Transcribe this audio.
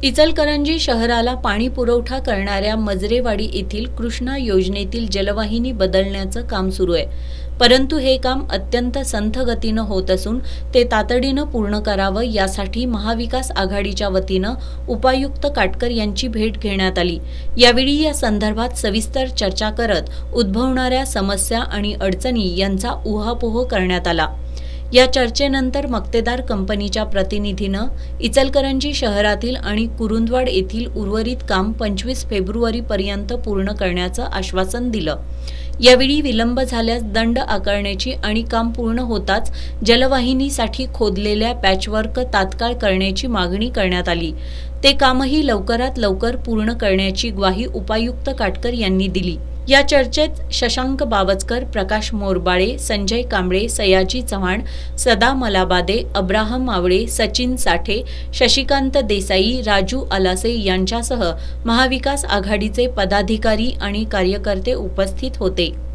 इचलकरंजी शहराला पाणी पुरवठा करणाऱ्या मजरेवाडी येथील कृष्णा योजनेतील जलवाहिनी बदलण्याचं काम सुरू आहे. परंतु हे काम अत्यंत संथ गतीनं होत असून ते तातडीनं पूर्ण करावं यासाठी महाविकास आघाडीच्या वतीनं उपायुक्त काटकर यांची भेट घेण्यात आली. यावेळी या संदर्भात सविस्तर चर्चा करत उद्भवणाऱ्या समस्या आणि अडचणी यांचा उहापोह करण्यात आला. या चर्चेनंतर मक्तेदार कंपनीच्या प्रतिनिधीनं इचलकरंजी शहरातील आणि कुरुंदवाड येथील उर्वरित काम 25 फेब्रुवारीपर्यंत पूर्ण करण्याचं आश्वासन दिलं. यावेळी विलंब झाल्यास दंड आकारण्याची आणि काम पूर्ण होताच जलवाहिनीसाठी खोदलेल्या पॅचवर्क तात्काळ करण्याची मागणी करण्यात आली. ते कामही लवकरात लवकर पूर्ण करण्याची ग्वाही उपायुक्त काटकर यांनी दिली. या चर्चेत शशांक बावचकर, प्रकाश मोरबाळे, संजय कांबळे, सयाजी चव्हाण, सदा मलाबादे, अब्राहम मावळे, सचिन साठे, शशिकांत देसाई, राजू आलासे यांच्यासह महाविकास आघाडीचे पदाधिकारी आणि कार्यकर्ते उपस्थित होते.